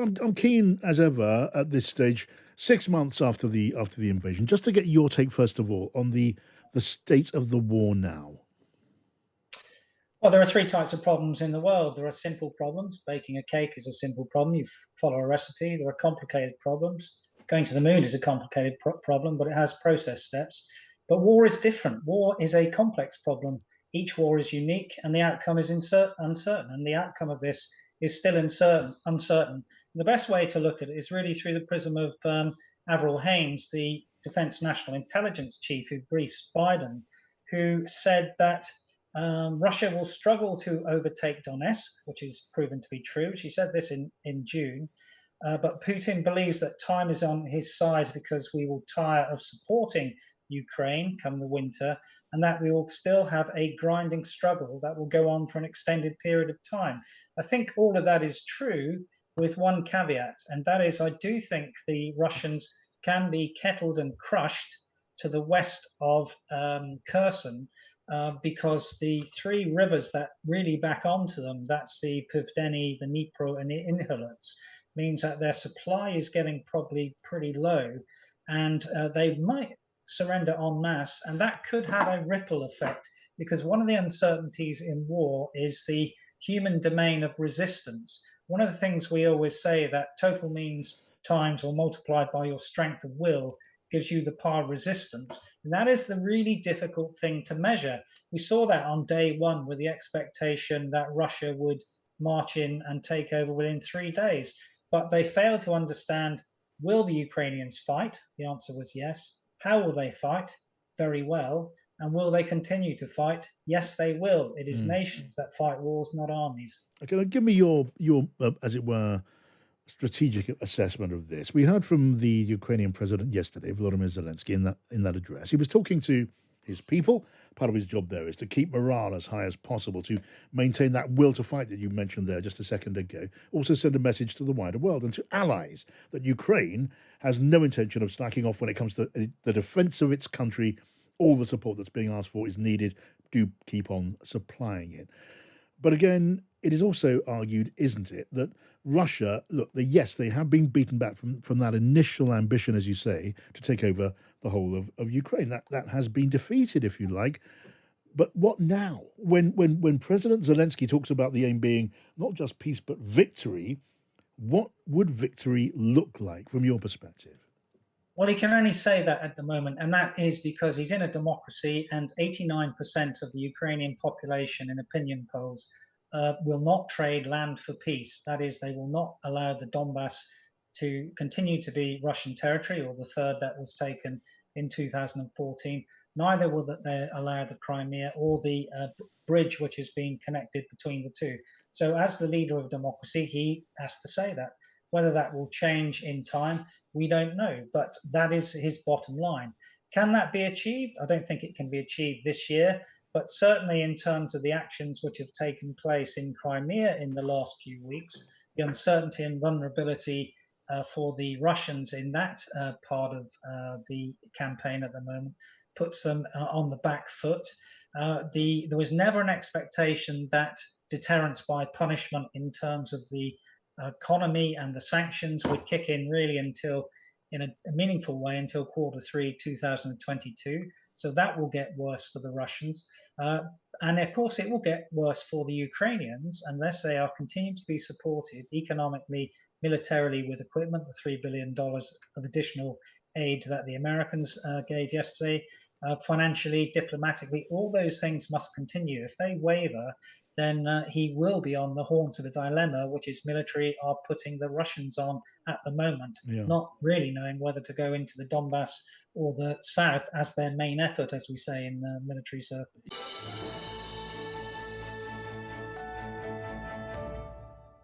I'm keen as ever at this stage, 6 months after the invasion, just to get your take first of all on the state of the war now. Well, there are three types of problems in the world. There are simple problems. Baking a cake is a simple problem. You follow a recipe. There are complicated problems. Going to the moon is a complicated problem, but it has process steps. But war is different. War is a complex problem. Each war is unique, and the outcome is uncertain. And the outcome of this is still uncertain. The best way to look at it is really through the prism of Avril Haines, the Defense National Intelligence Chief who briefs Biden, who said that Russia will struggle to overtake Donetsk, which is proven to be true. She said this in June. But Putin believes that time is on his side because we will tire of supporting Ukraine come the winter, and that we will still have a grinding struggle that will go on for an extended period of time. I think all of that is true with one caveat, and that is I do think the Russians can be kettled and crushed to the west of Kherson because the three rivers that really back onto them, that's the Pivdeni, the Dnipro, and the Inhulets, means that their supply is getting probably pretty low, and they might surrender en masse, and that could have a ripple effect because one of the uncertainties in war is the human domain of resistance. One of the things we always say that total means times or multiplied by your strength of will gives you the par resistance. And that is the really difficult thing to measure. We saw that on day one with the expectation that Russia would march in and take over within 3 days. But they failed to understand, will the Ukrainians fight? The answer was yes. How will they fight? Very well. And will they continue to fight? Yes, they will. It is Mm. nations that fight wars, not armies. Okay, now give me your as it were strategic assessment of this. We heard from the Ukrainian president yesterday, Volodymyr Zelensky, in that address. He was talking to his people. Part of his job there is to keep morale as high as possible, to maintain that will to fight that you mentioned there just a second ago. Also send a message to the wider world and to allies that Ukraine has no intention of slacking off when it comes to the defence of its country. All the support that's being asked for is needed. Do keep on supplying it. But again, it is also argued, isn't it, that Russia, look, yes, they have been beaten back from that initial ambition, as you say, to take over the whole of Ukraine. That has been defeated, if you like. But what now? When President Zelensky talks about the aim being not just peace but victory, what would victory look like from your perspective? Well, he can only say that at the moment, and that is because he's in a democracy, and 89% of the Ukrainian population in opinion polls will not trade land for peace. That is, they will not allow the Donbass to continue to be Russian territory, or the third that was taken in 2014. Neither will they allow the Crimea or the bridge which is being connected between the two. So, as the leader of democracy, he has to say that. Whether that will change in time, we don't know, but that is his bottom line. Can that be achieved? I don't think it can be achieved this year, but certainly in terms of the actions which have taken place in Crimea in the last few weeks, the uncertainty and vulnerability for the Russians in that part of the campaign at the moment puts them on the back foot. There was never an expectation that deterrence by punishment in terms of the economy and the sanctions would kick in really until in a meaningful way until Q3 2022. So that will get worse for the Russians. And of course, it will get worse for the Ukrainians unless they are continuing to be supported economically, militarily with equipment, the $3 billion of additional aid that the Americans gave yesterday, financially, diplomatically, all those things must continue. If they waver, then he will be on the horns of a dilemma, which is military are putting the Russians on at the moment, Yeah. not really knowing whether to go into the Donbass or the south as their main effort, as we say in military circles.